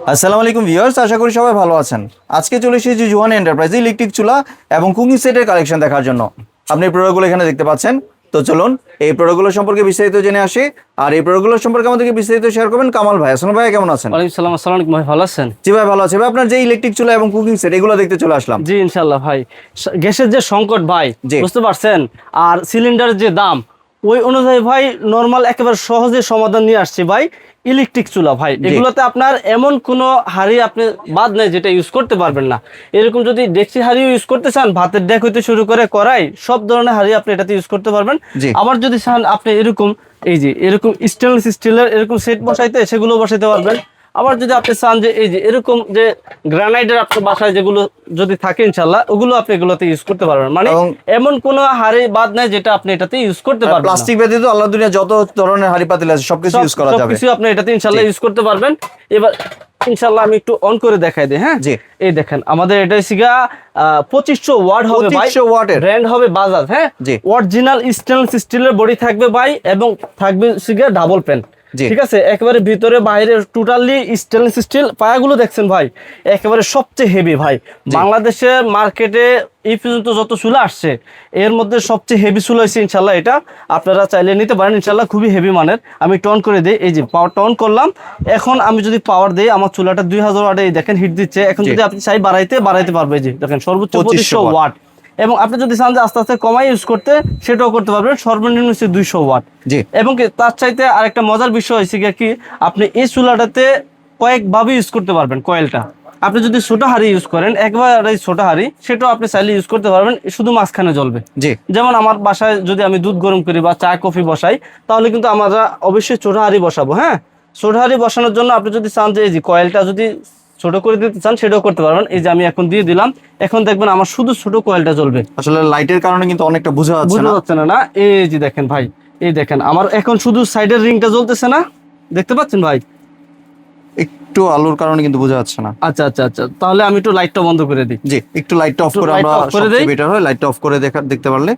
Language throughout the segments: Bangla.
আসসালামু আলাইকুম ভিউয়ার্স, আশা করি সবাই ভালো আছেন। আজকে চলে এসেছি জুহান এন্টারপ্রাইজ ইলেকট্রিক চুলা এবং কুকিং সেটের কালেকশন দেখার জন্য। আপনি এই প্রোডাক্টগুলো এখানে দেখতে পাচ্ছেন। তো চলুন এই প্রোডাক্টগুলো সম্পর্কে বিস্তারিত জেনে আসি। আর এই প্রোডাক্টগুলো সম্পর্কে আমাদেরকে বিস্তারিত শেয়ার করবেন কামাল ভাই। আসসালামু ভাই, কেমন আছেন? ওয়ালাইকুম সালাম। আসসালামু আলাইকুম ভাই, ভালো আছেন? জি ভাই, ভালো আছে ভাই। আপনার যে ইলেকট্রিক চুলা এবং কুকিং সেট এগুলো দেখতে চলে আসলাম। জি ইনশাল্লাহ ভাই, গ্যাসের যে সংকট ভাই, জি। বুঝতে পারছেন, আর সিলিন্ডারের যে দাম, ওই অনুযায়ী ভাই নরমাল একেবারে সহজে সমাধান নিয়ে আসছি ভাই। ইলেকট্রিক চুলা ভাই, এগুলোতে আপনার এমন কোনো হাঁড়ি আপনি বাদ নেই যেটা ইউজ করতে পারবেন না। এরকম যদি ডেকচি হাঁড়িও ইউজ করতে চান, ভাতের ডেক হইতে শুরু করে কড়াই, সব ধরনের হাঁড়ি আপনি এটাতে ইউজ করতে পারবেন। জি। আবার যদি চান আপনি এরকম এই যে এরকম স্টেনলেস স্টিলের এরকম সেট বসাইতে, সেগুলো বসাইতে পারবেন। আবার যদি আপনি চান যে এই যে এরকম যে গ্রানাইটের আপনার বাসায় যেগুলো যদি থাকে ইনশাল্লাহ, ওগুলো আপনি এগুলোতে ইউজ করতে পারবেন। মানে এমন কোনো হাঁড়ি বাদ নাই যেটা আপনি এটাতে ইউজ করতে পারবেন। প্লাস্টিক ব্যতীত আল্লাহ দুনিয়া যত ধরনের হাঁড়ি পাতিল আছে সবকিছু ইউজ করা যাবে। সবকিছু আপনি এটাতে ইনশাল্লাহ ইউজ করতে পারবেন। এবার ইনশাল্লাহ আমি একটু অন করে দেখাই দিই। হ্যাঁ জি। এই দেখেন আমাদের এটা সিগা 2500 ওয়াট হবে ভাই। 2500 ওয়াটের ব্র্যান্ড হবে বাজাজ। হ্যাঁ জি। অরিজিনাল স্টেনলেস স্টিলের বডি থাকবে ভাই, এবং থাকবে সিগা ডাবল প্যান। ঠিক আছে, একেবারে ভিতরে বাইরে টোটালি স্টেনলেস স্টিল। পায়াগুলো দেখছেন ভাই, একেবারে সবচেয়ে হেভি ভাই। বাংলাদেশের মার্কেটে এই পর্যন্ত যত চুলা আসছে এর মধ্যে সবচেয়ে হেভি চুলা হয়েছে ইনশাল্লাহ এটা। আপনারা চাইলে নিতে পারেন ইনশাল্লাহ, খুবই হেভি মানের। আমি টন করে দিই, এই যে পাওয়ার টন করলাম। এখন আমি যদি পাওয়ার দিই, আমার চুলাটা 2000 ওয়াটে দেখেন হিট দিচ্ছে। এখন যদি আপনি চাই বাড়াইতে পারবে, এই যে দেখেন সর্বোচ্চ 2500 ওয়াট। এবং আপনি যদি চান যে আস্তে আস্তে কমাই ইউজ করতে, সেটাও করতে পারবেন। সর্বনিম্ন হচ্ছে 200 ওয়াট। এবং কি তার চাইতে আরেকটা মজার বিষয় হয়েছে কি, আপনি এই চুলাটাতে কয়েকভাবে ইউজ করতে পারবেন। কয়েলটা আপনি যদি ছোট হাঁড়ি ইউজ করেন, একবার এই ছোট হাঁড়ি, সেটাও আপনি চাইলে ইউজ করতে পারবেন, শুধু মাঝখানে জ্বলবে। যেমন আমার বাসায় যদি আমি দুধ গরম করি বা চা কফি বসাই, তাহলে কিন্তু আমরা অবশ্যই ছোট হাঁড়ি বসাবো। হ্যাঁ, ছোট হাঁড়ি বসানোর জন্য আপনি যদি চান যে এই যে কয়েলটা যদি ছোট করে দিতে চান, সেটাও করতে পারবেন। এই যে আমি এখন দিয়ে দিলাম, এখন দেখবেন আমার শুধু ছোট কয়েলটা জ্বলবে। আসলে লাইটের কারণে কিন্তু অনেকটা বোঝা যাচ্ছে না। এই যে দেখেন ভাই, এই দেখেন আমার এখন শুধু সাইডের রিংটা জ্বলতেছে না, দেখতে পাচ্ছেন ভাই? একটু আলোর কারণে কিন্তু বোঝা যাচ্ছে না। আচ্ছা আচ্ছা আচ্ছা, তাহলে আমি একটু লাইটটা বন্ধ করে দিই। জি, একটু লাইটটা অফ করে আমরা সবচেয়ে বেটার হয়। লাইটটা অফ করে দেখতে পারলে,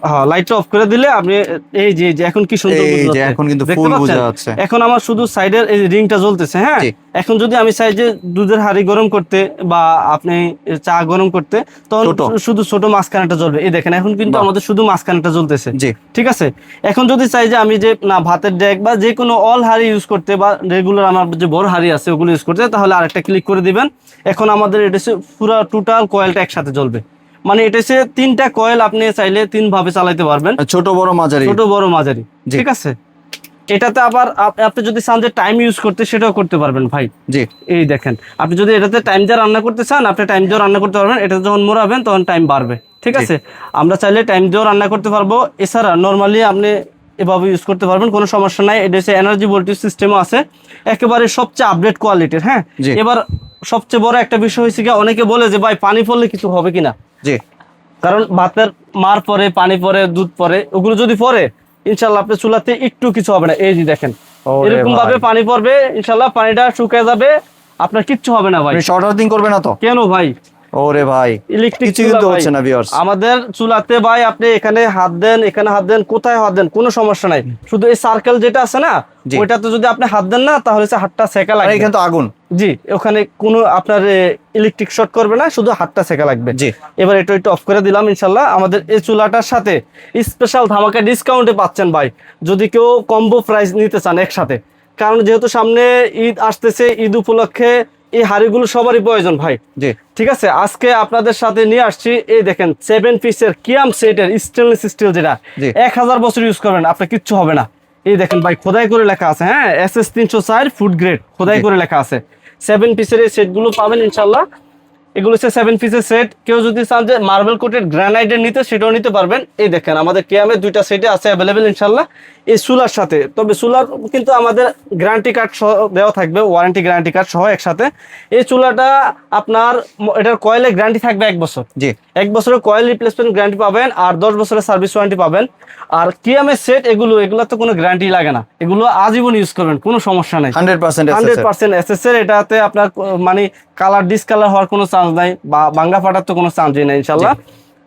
হ্যাঁ লাইটটা অফ করে দিলে আপনি এই যে এখন কি সুন্দর বোঝা যাচ্ছে। এখন কিন্তু ফুল বোঝা যাচ্ছে। এখন আমার শুধু সাইডের এই রিংটা জ্বলতেছে। হ্যাঁ, এখন যদি আমি চাই যে দুধের হাঁড়ি গরম করতে বা আপনি চা গরম করতে, তখন শুধু ছোট মাঝখানেটা জ্বলবে। এই দেখেন এখন কিন্তু আমাদের শুধু মাঝখানেটা জ্বলতেছে। জি, ঠিক আছে। এখন যদি চাই যে আমি যে না ভাতের ডেক বা যে কোনো অল হাঁড়ি ইউজ করতে, বা রেগুলার আমার যে বড় হাঁড়ি আছে ওগুলো ইউজ করতে, তাহলে আরেকটা ক্লিক করে দিবেন। এখন আমাদের এটা পুরো টোটাল কয়েলটা একসাথে জ্বলবে। মানে এটা হচ্ছে 3টা কয়েল, আপনি চাইলে 3 ভাবে চালাতে পারবেন, ছোট বড় মাঝারি। ঠিক আছে। এটাতে আবার আপনি যদি চান যে টাইম ইউজ করতে, সেটাও করতে পারবেন ভাই। জি, এই দেখেন আপনি যদি এটাতে টাইম দিয়ে রান্না করতে চান, আপনি টাইম দিয়ে রান্না করতে পারবেন। এটা যখন মোড়াবেন তখন টাইম বাড়বে। ঠিক আছে, আমরা চাইলে টাইম দিয়েও রান্না করতে পারবো। এছাড়া নর্মালি আপনি এভাবে ইউজ করতে পারবেন, কোনো সমস্যা নাই। এটা হচ্ছে এনার্জি ভোল্টেজ সিস্টেমও আছে, একেবারে সবচেয়ে আপডেট কোয়ালিটির। হ্যাঁ, এবার সবচেয়ে বড় একটা বিষয় হয়েছে কি, অনেকে বলে যে ভাই পানি পড়লে কিছু হবে কিনা। জি, কারণ ভাতের মার পরে পানি পরে, দুধ পরে, ওগুলো যদি পরে ইনশাল্লাহ আপনার চুলাতে একটু কিছু হবে না। এই যে দেখেন এরকম ভাবে পানি পড়বে, ইনশাল্লাহ পানিটা শুকিয়ে যাবে, আপনার কিচ্ছু হবে না ভাই। শর্ট আর্থিং করবে না তো? কেন ভাই, ওরে ভাই ইলেকট্রিক কিন্তু হচ্ছে না ভিউয়ার্স আমাদের চুলাতে ভাই। আপনি এখানে হাত দেন, এখানে হাত দেন, কোথায় হাত দেন, কোনো সমস্যা নাই। শুধু এই সার্কেল যেটা আছে না, ওইটাতে যদি আপনি হাত দেন না, তাহলে হাতটা সেকা লাগবে। এখানে তো আগুন। জি, ওখানে কোনো আপনার ইলেকট্রিক শর্ট করবে না, শুধু হাতটা সেকা লাগবে। জি, এবার এটা একটু অফ করে দিলাম। ইনশাল্লাহ আমাদের এই চুলাটার সাথে স্পেশাল ধামাকা ডিসকাউন্টে পাচ্ছেন ভাই, যদি কেউ কম্বো প্রাইস নিতে চান একসাথে। কারণ যেহেতু সামনে ঈদ আসতেছে, ঈদ উপলক্ষে এই হাঁড়িগুলো সবারই প্রয়োজন ভাই। জি, ঠিক আছে। আজকে আপনাদের সাথে নিয়ে আসছি, এই দেখেন 7 পিসের কিয়াম সেটের স্টেনলেস স্টিল, যেটা 1000 বছর ইউজ করবেন আপনার কিচ্ছু হবে না। এই দেখেন ভাই, খোদাই করে লেখা আছে। হ্যাঁ, SS 304 ফুড গ্রেড খোদাই করে লেখা আছে। 7 পিসের এই সেটগুলো পাবেন ইনশাল্লাহ। এগুলো হচ্ছে 7 পিসের সেট। কেউ যদি চান যে মার্বেল কোটেড গ্রানাইটের নিতে, সেটাও নিতে পারবেন। এই দেখেন আমাদের কিয়ামের 2টা সেটে আছে অ্যাভেলেবেল ইনশাল্লাহ, এই চুলার সাথে। তবে চুলার কিন্তু আমাদের গ্যারান্টি কার্ড সহ দেওয়া থাকবে, ওয়ারেন্টি গ্যারান্টি কার্ড সহ একসাথে। এই চুলাটা আপনার এটার কয়েলের গ্যারান্টি থাকবে 1 বছর। জি, 1 বছরের কয়েল রিপ্লেসমেন্ট গ্যারান্টি পাবেন, আর 10 বছরের সার্ভিস ওয়ারেন্টি পাবেন। আর কিয়ামের সেট এগুলো তো কোনো গ্যারান্টি লাগে না, এগুলো আজীবন ইউজ করবেন, কোনো সমস্যা নাই। 100% এসএস এর। এটাতে আপনার মানে কালার ডিসকালার হওয়ার কোনো চান্স নাই, বা ভাঙা ফাটার তো কোনো চান্সই নাই ইনশাল্লাহ।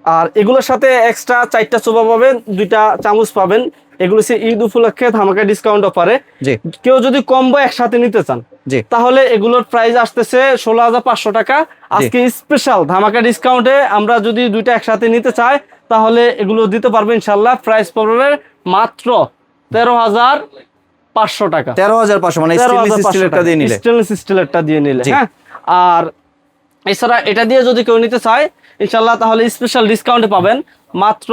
আর এগুলোর সাথে এক্সট্রা 4টা চোপা পাবেন, 2টা চামচ পাবেন। এগুলো হচ্ছে ঈদ উপলক্ষে ধামাকা ডিসকাউন্ট অফারে। জি কেউ যদি কম্বো একসাথে নিতে চান জি তাহলে এগুলোর প্রাইস আসতেছে 16,500 টাকা। আজকে স্পেশাল ধামাকা ডিসকাউন্টে আমরা যদি 2টা একসাথে নিতে চাই তাহলে এগুলো দিতে পারবো ইনশাল্লাহ। প্রাইস পড়বে মাত্র 13,500 টাকা। 13,500 মানে স্টেনলেস স্টিলেরটা দিয়ে নিলে, স্টেনলেস স্টিলেরটা দিয়ে নিলে। হ্যাঁ, আর এছাড়া এটা দিয়ে যদি কেউ নিতে চায় ইনশাল্লাহ তাহলে স্পেশাল ডিসকাউন্টে পাবেন মাত্র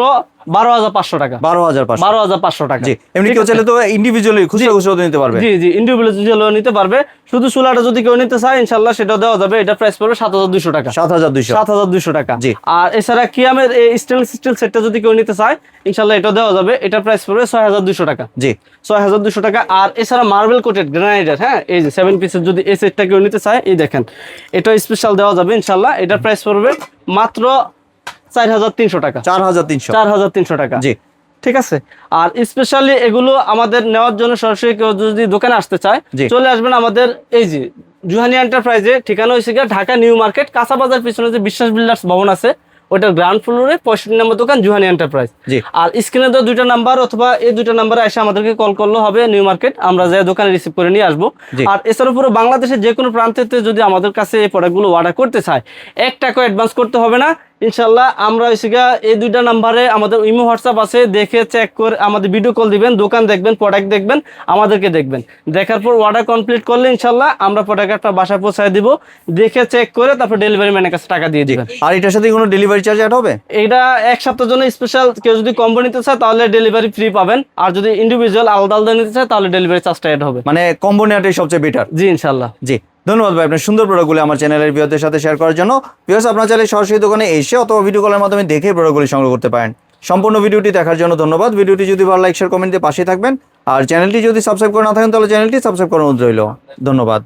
12,500 টাকা। 12,500 টাকা। জি, এমনি কেউ চাইলে তো ইন্ডিভিজুয়ালি খুচরা খুচরা নিতে পারবে। জি জি, ইন্ডিভিজুয়ালি নিতে পারবে। শুধু চুলাটা যদি কেউ নিতে চায় ইনশাল্লাহ সেটাও দেওয়া যাবে। এটা প্রাইস পড়বে 7,200 টাকা। 7,200 টাকা। জি। আর এছাড়া কিয়ামের এই স্টেনলেস স্টিল সেটটা যদি কেউ নিতে চায় ইনশাল্লাহ এটাও দেওয়া যাবে। এটা প্রাইস পড়বে 6,200 টাকা। জি, 6,200 টাকা। আর এছাড়া মার্বেল কোটেড গ্রানাইটের, হ্যাঁ, এই যে 7 পিসের যদি এই সেটটা কেউ নিতে চায় এই দেখেন এটাও স্পেশাল দেওয়া যাবে ইনশাল্লাহ। এটার প্রাইস পড়বে মাত্র 4,300 টাকা। 4,300 টাকা। জি, ঠিক আছে। আর স্পেশালি এগুলো আমাদের নেওয়ার জন্য সরাসরি কেউ যদি দোকানে আসতে চায় চলে আসবেন আমাদের এই যে জুহানি এন্টারপ্রাইজে। ঠিকানা হয়েছে গিয়ে ঢাকা নিউ মার্কেট কাঁচা বাজার পিছনে যে বিশ্বাস বিল্ডার্স ভবন আছে ওটার গ্রাউন্ড ফ্লোরে 65 নম্বর দোকান জুহানি এন্টারপ্রাইজ। আর স্ক্রিনে তো 2টা নাম্বার অথবা এই 2টা নাম্বারে এসে আমাদেরকে কল করলে হবে নিউ মার্কেট, আমরা যাই দোকানে রিসিভ করে নিয়ে আসবো। আর এছাড়া পুরো বাংলাদেশের যে কোনো প্রান্তেতে যদি আমাদের কাছে এই প্রোডাক্টগুলো অর্ডার করতে চায় 1 টাকা অ্যাডভান্স করতে হবে না ইনশাল্লাহ। আমরা এই 2টা নাম্বারে আমাদের ইমো হোয়াটসঅ্যাপ আছে, দেখে চেক করে আমাদের ভিডিও কল দিবেন, দোকান দেখবেন, প্রোডাক্ট দেখবেন, আমাদেরকে দেখবেন। দেখার পর অর্ডার কমপ্লিট করলে ইনশাল্লাহ আমরা প্রোডাক্টটা বাসায় পৌঁছায় দিব। দেখে চেক করে তারপর ডেলিভারি ম্যানের কাছে টাকা দিয়ে দিবেন। আর এটার সাথে কোনো ডেলিভারি চার্জ অ্যাড হবে? এটা 1 সপ্তাহের জন্য স্পেশাল। কেউ যদি কম্বো নিতে চায় তাহলে ডেলিভারি ফ্রি পাবেন। আর যদি ইন্ডিভিজুয়াল আলাদা আলাদা নিতে চায় তাহলে ডেলিভারি চার্জটা অ্যাড হবে। মানে কম্বো নেওয়াটাই সবচেয়ে বেটার। জি ইনশাল্লাহ। জি, ধন্যবাদ ভাই আপনার সুন্দর প্রোডাক্টগুলো আমার চ্যানেলের ভিউয়ারদের সাথে শেয়ার করার জন্য। ভিউয়ার্স, আপনারা চাইলে সরাসরি দোকানে এসে অথবা ভিডিও কলের মাধ্যমে দেখে প্রোডাক্টগুলি সংগ্রহ করতে পারেন। সম্পূর্ণ ভিডিওটি দেখার জন্য ধন্যবাদ। ভিডিওটি যদি ভালো লাইক শেয়ার কমেন্ট দিয়ে পাশে থাকবেন। আর চ্যানেলটি যদি সাবস্ক্রাইব করে না থাকেন তাহলে চ্যানেলটি সাবস্ক্রাইব করার অনুরোধ রইল। ধন্যবাদ।